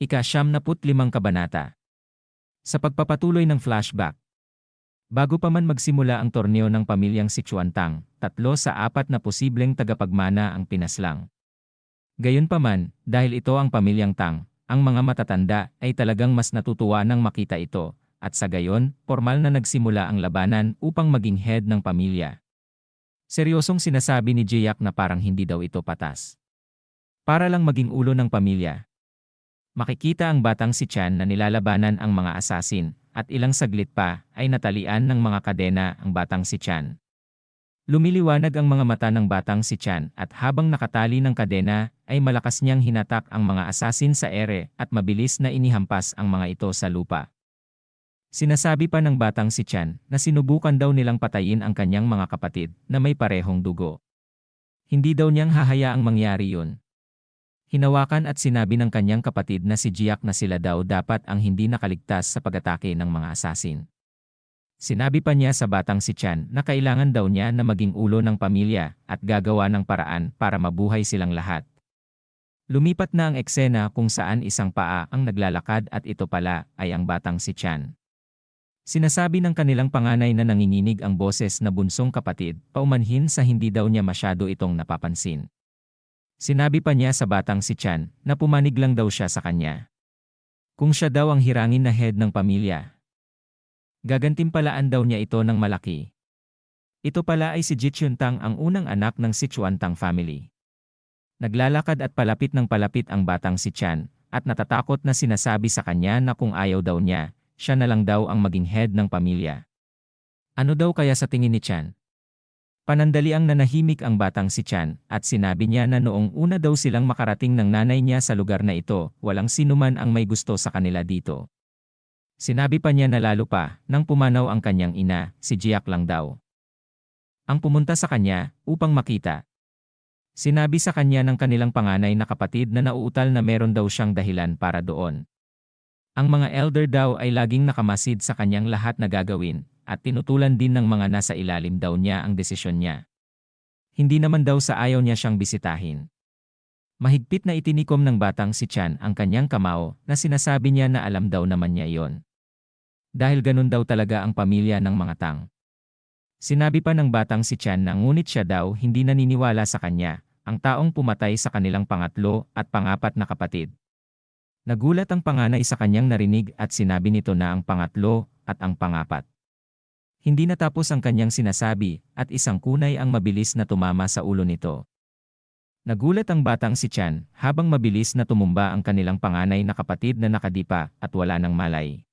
Ika-75 kabanata. Sa pagpapatuloy ng flashback. Bago pa man magsimula ang torneo ng pamilyang Sichuantang, 3 sa 4 na posibleng tagapagmana ang pinaslang. Gayunpaman, dahil ito ang pamilyang Tang, ang mga matatanda ay talagang mas natutuwa nang makita ito, at sa gayon, formal na nagsimula ang labanan upang maging head ng pamilya. Seryosong sinasabi ni Jiak na parang hindi daw ito patas. Para lang maging ulo ng pamilya. Makikita ang batang si Chan na nilalabanan ang mga asasin, at ilang saglit pa ay natalian ng mga kadena ang batang si Chan. Lumiliwanag ang mga mata ng batang si Chan at habang nakatali ng kadena ay malakas niyang hinatak ang mga asasin sa ere at mabilis na inihampas ang mga ito sa lupa. Sinasabi pa ng batang si Chan na sinubukan daw nilang patayin ang kanyang mga kapatid na may parehong dugo. Hindi daw niyang hahayaang mangyari yun. Hinawakan at sinabi ng kanyang kapatid na si Jiak na sila daw dapat ang hindi nakaligtas sa pag-atake ng mga asasin. Sinabi pa niya sa batang si Chan na kailangan daw niya na maging ulo ng pamilya at gagawa ng paraan para mabuhay silang lahat. Lumipat na ang eksena kung saan isang paa ang naglalakad at ito pala ay ang batang si Chan. Sinasabi ng kanilang panganay na nanginginig ang boses na bunsong kapatid, paumanhin sa hindi daw niya masyado itong napapansin. Sinabi pa niya sa batang si Chan na pumanig lang daw siya sa kanya. Kung siya daw ang hirangin na head ng pamilya, gagantimpalaan daw niya ito ng malaki. Ito pala ay si Jichuantang, ang unang anak ng Sichuantang family. Naglalakad at palapit ng palapit ang batang si Chan at natatakot na sinasabi sa kanya na kung ayaw daw niya, siya na lang daw ang maging head ng pamilya. Ano daw kaya sa tingin ni Chan? Panandaliang nanahimik ang batang si Chan at sinabi niya na noong una daw silang makarating ng nanay niya sa lugar na ito, walang sinuman ang may gusto sa kanila dito. Sinabi pa niya na lalo pa, nang pumanaw ang kanyang ina, si Jiak lang daw ang pumunta sa kanya upang makita. Sinabi sa kanya ng kanilang panganay na kapatid na nauutal na meron daw siyang dahilan para doon. Ang mga elder daw ay laging nakamasid sa kanyang lahat na gagawin, at tinutulan din ng mga nasa ilalim daw niya ang desisyon niya. Hindi naman daw sa ayaw niya siyang bisitahin. Mahigpit na itinikom ng batang si Chan ang kanyang kamao na sinasabi niya na alam daw naman niya iyon. Dahil ganun daw talaga ang pamilya ng mga Tang. Sinabi pa ng batang si Chan na ngunit siya daw hindi naniniwala sa kanya, ang taong pumatay sa kanilang pangatlo at pangapat na kapatid. Nagulat ang panganay sa kanyang narinig at sinabi nito na ang pangatlo at ang pangapat. Hindi natapos ang kanyang sinasabi at isang kunay ang mabilis na tumama sa ulo nito. Nagulat ang batang si Chan habang mabilis na tumumba ang kanilang panganay na kapatid na nakadipa at wala ng malay.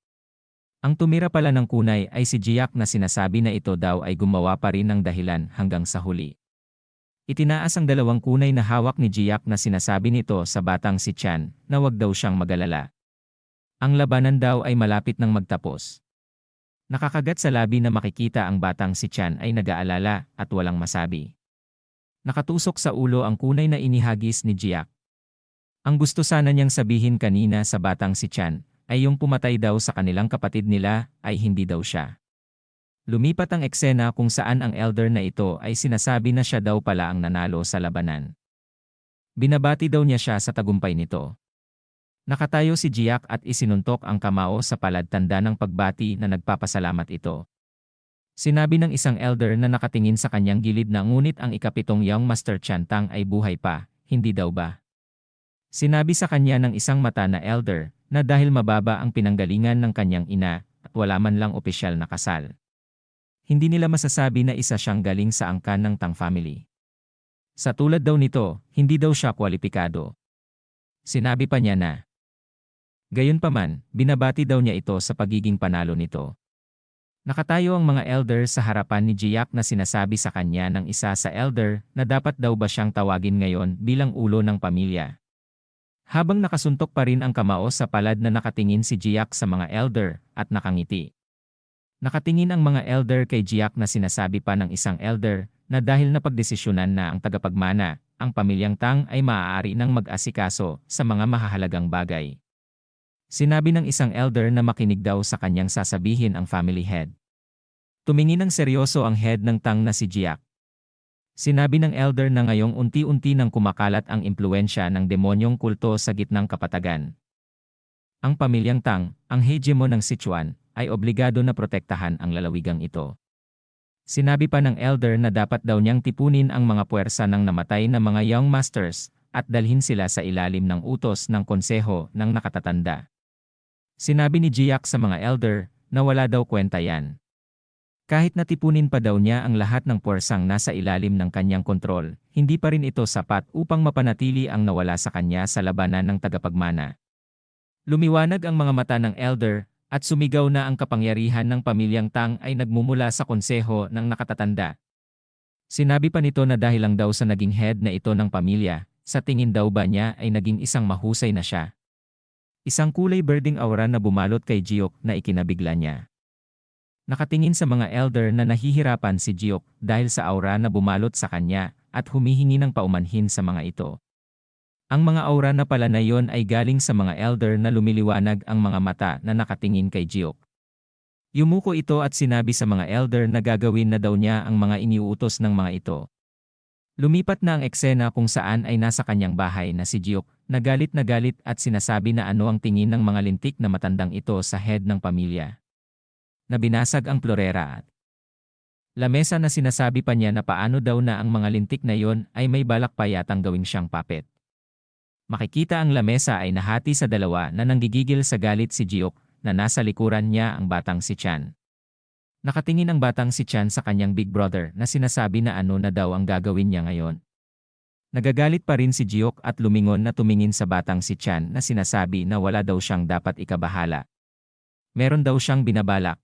Ang tumira pala ng kunay ay si Jiak na sinasabi na ito daw ay gumawa pa rin ng dahilan hanggang sa huli. Itinaas ang dalawang kunay na hawak ni Jiak na sinasabi nito sa batang si Chan na wag daw siyang magalala. Ang labanan daw ay malapit nang magtapos. Nakakagat sa labi na makikita ang batang si Chan ay nag-aalala at walang masabi. Nakatusok sa ulo ang kunay na inihagis ni Jiak. Ang gusto sana niyang sabihin kanina sa batang si Chan ay yung pumatay daw sa kanilang kapatid nila ay hindi daw siya. Lumipat ang eksena kung saan ang elder na ito ay sinasabi na siya daw pala ang nanalo sa labanan. Binabati daw niya siya sa tagumpay nito. Nakatayo si Jiak at isinuntok ang kamao sa palad tanda ng pagbati na nagpapasalamat ito. Sinabi ng isang elder na nakatingin sa kanyang gilid na ngunit ang ikapitong young Master Chantang ay buhay pa, hindi daw ba? Sinabi sa kanya ng isang mata na elder na dahil mababa ang pinanggalingan ng kanyang ina at wala man lang opisyal na kasal. Hindi nila masasabi na isa siyang galing sa angkan ng Tang family. Sa tulad daw nito, hindi daw siya kwalipikado. Sinabi pa niya na gayunpaman, binabati daw niya ito sa pagiging panalo nito. Nakatayo ang mga elder sa harapan ni Jiak na sinasabi sa kanya ng isa sa elder na dapat daw ba siyang tawagin ngayon bilang ulo ng pamilya. Habang nakasuntok pa rin ang kamao sa palad na nakatingin si Jiak sa mga elder at nakangiti. Nakatingin ang mga elder kay Jiak na sinasabi pa ng isang elder na dahil napagdesisyonan na ang tagapagmana, ang pamilyang Tang ay maaari nang mag-asikaso sa mga mahahalagang bagay. Sinabi ng isang elder na makinig daw sa kanyang sasabihin ang family head. Tumingin ng seryoso ang head ng Tang na si Jiak. Sinabi ng elder na ngayong unti-unti nang kumakalat ang impluwensya ng demonyong kulto sa gitnang kapatagan. Ang pamilyang Tang, ang hegemon ng Sichuan, ay obligado na protektahan ang lalawigang ito. Sinabi pa ng elder na dapat daw niyang tipunin ang mga puwersa ng namatay na mga young masters at dalhin sila sa ilalim ng utos ng konseho ng nakatatanda. Sinabi ni Jiak sa mga elder na wala daw kwenta yan. Kahit natipunin pa daw niya ang lahat ng puwersang nasa ilalim ng kanyang kontrol, hindi pa rin ito sapat upang mapanatili ang nawala sa kanya sa labanan ng tagapagmana. Lumiwanag ang mga mata ng elder, at sumigaw na ang kapangyarihan ng pamilyang Tang ay nagmumula sa konseho ng nakatatanda. Sinabi pa nito na dahil lang daw sa naging head na ito ng pamilya, sa tingin daw ba niya ay naging isang mahusay na siya. Isang kulay berding aura na bumalot kay Jiok na ikinabigla niya. Nakatingin sa mga elder na nahihirapan si Jiok dahil sa aura na bumalot sa kanya at humihingi ng paumanhin sa mga ito. Ang mga aura na pala na yon ay galing sa mga elder na lumiliwanag ang mga mata na nakatingin kay Jiok. Yumuko ito at sinabi sa mga elder na gagawin na daw niya ang mga iniuutos ng mga ito. Lumipat na ang eksena kung saan ay nasa kanyang bahay na si Jiok, na galit at sinasabi na ano ang tingin ng mga lintik na matandang ito sa head ng pamilya. Nabinasag ang florera at lamesa na sinasabi pa niya na paano daw na ang mga lintik na yon ay may balak pa yatang gawing siyang puppet. Makikita ang lamesa ay nahati sa dalawa na nanggigigil sa galit si Jiok na nasa likuran niya ang batang si Chan. Nakatingin ang batang si Chan sa kanyang big brother na sinasabi na ano na daw ang gagawin niya ngayon. Nagagalit pa rin si Jiok at lumingon na tumingin sa batang si Chan na sinasabi na wala daw siyang dapat ikabahala. Meron daw siyang binabalak.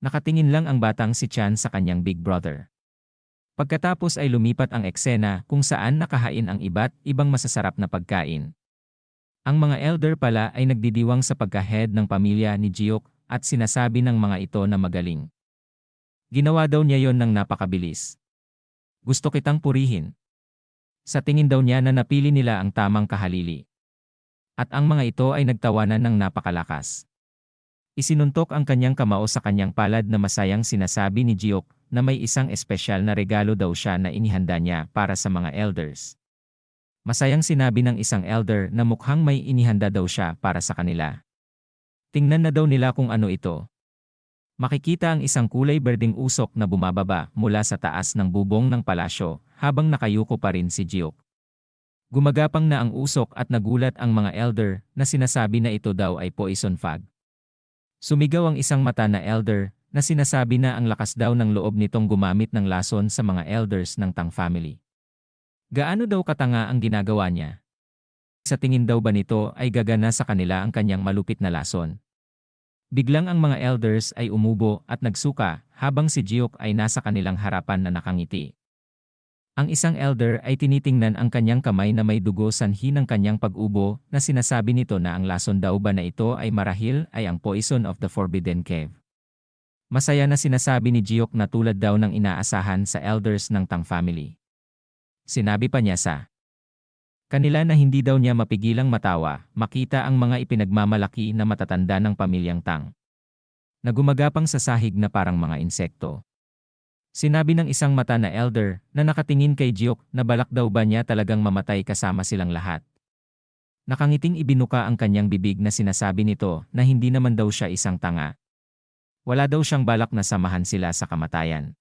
Nakatingin lang ang batang si Chan sa kanyang big brother. Pagkatapos ay lumipat ang eksena kung saan nakahain ang iba't ibang masasarap na pagkain. Ang mga elder pala ay nagdidiwang sa pagka-head ng pamilya ni Jiok at sinasabi ng mga ito na magaling. Ginawa daw niya yon ng napakabilis. Gusto kitang purihin. Sa tingin daw niya na napili nila ang tamang kahalili. At ang mga ito ay nagtawanan ng napakalakas. Isinuntok ang kanyang kamao sa kanyang palad na masayang sinasabi ni Jiok na may isang espesyal na regalo daw siya na inihanda niya para sa mga elders. Masayang sinabi ng isang elder na mukhang may inihanda daw siya para sa kanila. Tingnan na daw nila kung ano ito. Makikita ang isang kulay berdeng usok na bumababa mula sa taas ng bubong ng palasyo habang nakayuko pa rin si Jiok. Gumagapang na ang usok at nagulat ang mga elder na sinasabi na ito daw ay poison fog. Sumigaw ang isang mata na elder na sinasabi na ang lakas daw ng loob nitong gumamit ng lason sa mga elders ng Tang family. Gaano daw katanga ang ginagawa niya? Sa tingin daw ba nito ay gagana sa kanila ang kanyang malupit na lason? Biglang ang mga elders ay umubo at nagsuka habang si Jiok ay nasa kanilang harapan na nakangiti. Ang isang elder ay tinitingnan ang kanyang kamay na may dugo sanhi ng kanyang pag-ubo na sinasabi nito na ang lason daw ba na ito ay marahil ay ang poison of the Forbidden Cave. Masaya na sinasabi ni Jiok na tulad daw ng inaasahan sa elders ng Tang family. Sinabi pa niya sa kanila na hindi daw niya mapigilang matawa makita ang mga ipinagmamalaki na matatanda ng pamilyang Tang na gumagapang sa sahig na parang mga insekto. Sinabi ng isang mata na elder na nakatingin kay Jiok na balak daw ba niya talagang mamatay kasama silang lahat. Nakangiting ibinuka ang kanyang bibig na sinasabi nito na hindi naman daw siya isang tanga. Wala daw siyang balak na samahan sila sa kamatayan.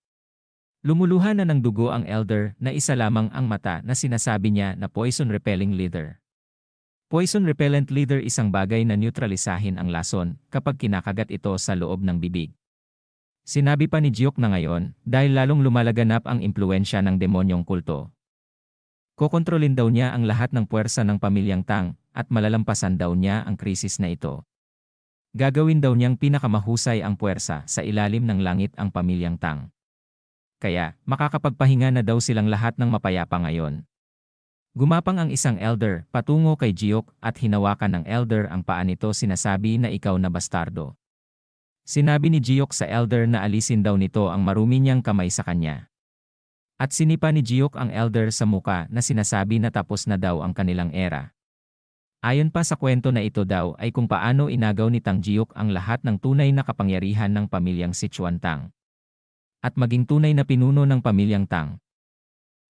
Lumuluhan na ng dugo ang elder na isa lamang ang mata na sinasabi niya na poison repelling leader. Poison repellent leader isang bagay na neutralisahin ang lason kapag kinakagat ito sa loob ng bibig. Sinabi pa ni Jiok na ngayon, dahil lalong lumalaganap ang impluensya ng demonyong kulto. Kokontrolin daw niya ang lahat ng puwersa ng pamilyang Tang at malalampasan daw niya ang krisis na ito. Gagawin daw niyang pinakamahusay ang puwersa sa ilalim ng langit ang pamilyang Tang. Kaya, makakapagpahinga na daw silang lahat ng mapayapa ngayon. Gumapang ang isang elder patungo kay Jiok at hinawakan ng elder ang paa nito sinasabi na ikaw na bastardo. Sinabi ni Jiok sa elder na alisin daw nito ang marumi niyang kamay sa kanya. At sinipa ni Jiok ang elder sa muka na sinasabi na tapos na daw ang kanilang era. Ayon pa sa kwento na ito daw ay kung paano inagaw ni Tang Jiok ang lahat ng tunay na kapangyarihan ng pamilyang Sichuan Tang. At maging tunay na pinuno ng pamilyang Tang.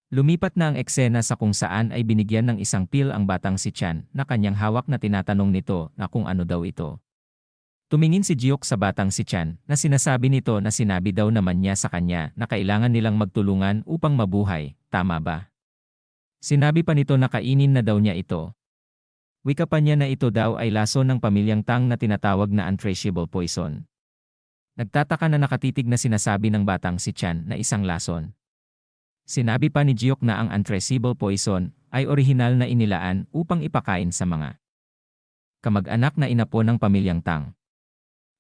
Lumipat na ang eksena sa kung saan ay binigyan ng isang pil ang batang si Chan na kanyang hawak na tinatanong nito na kung ano daw ito. Tumingin si Jiok sa batang si Chan na sinasabi nito na sinabi daw naman niya sa kanya na kailangan nilang magtulungan upang mabuhay, tama ba? Sinabi pa nito na kainin na daw niya ito. Wika pa niya na ito daw ay lason ng pamilyang Tang na tinatawag na untraceable poison. Nagtataka na nakatitig na sinasabi ng batang si Chan na isang lason. Sinabi pa ni Jiok na ang untraceable poison ay orihinal na inilaan upang ipakain sa mga kamag-anak na inapo ng pamilyang Tang.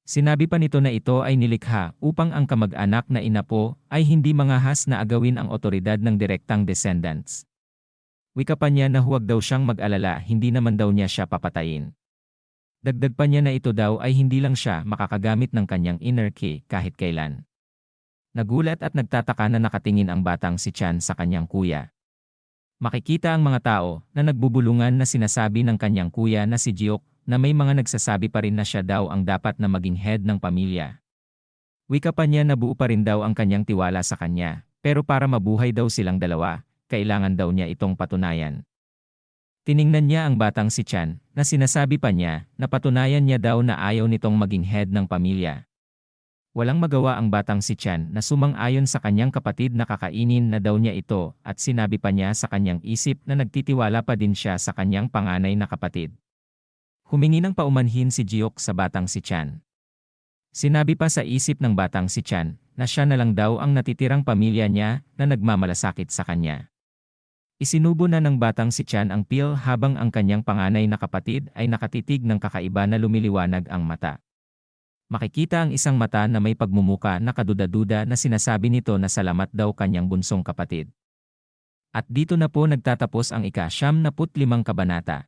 Sinabi pa nito na ito ay nilikha upang ang kamag-anak na inapo ay hindi mangahas na agawin ang otoridad ng direktang descendants. Wika pa niya na huwag daw siyang mag-alala, hindi naman daw niya siya papatayin. Dagdag pa niya na ito daw ay hindi lang siya makakagamit ng kanyang inner key kahit kailan. Nagulat at nagtataka na nakatingin ang batang si Chan sa kanyang kuya. Makikita ang mga tao na nagbubulungan na sinasabi ng kanyang kuya na si Jiok na may mga nagsasabi pa rin na siya daw ang dapat na maging head ng pamilya. Wika pa niya na buo pa rin daw ang kanyang tiwala sa kanya, pero para mabuhay daw silang dalawa, kailangan daw niya itong patunayan. Tiningnan niya ang batang si Chan na sinasabi pa niya na patunayan niya daw na ayaw nitong maging head ng pamilya. Walang magawa ang batang si Chan na sumang-ayon sa kanyang kapatid na kakainin na daw niya ito at sinabi pa niya sa kanyang isip na nagtitiwala pa din siya sa kanyang panganay na kapatid. Humingi ng paumanhin si Jiok sa batang si Chan. Sinabi pa sa isip ng batang si Chan na siya na lang daw ang natitirang pamilya niya na nagmamalasakit sa kanya. Isinubo na ng batang si Chan ang pil habang ang kanyang panganay na kapatid ay nakatitig ng kakaiba na lumiliwanag ang mata. Makikita ang isang mata na may pagmumuka na kaduda-duda na sinasabi nito na salamat daw kanyang bunsong kapatid. At dito na po nagtatapos ang ika-75 kabanata.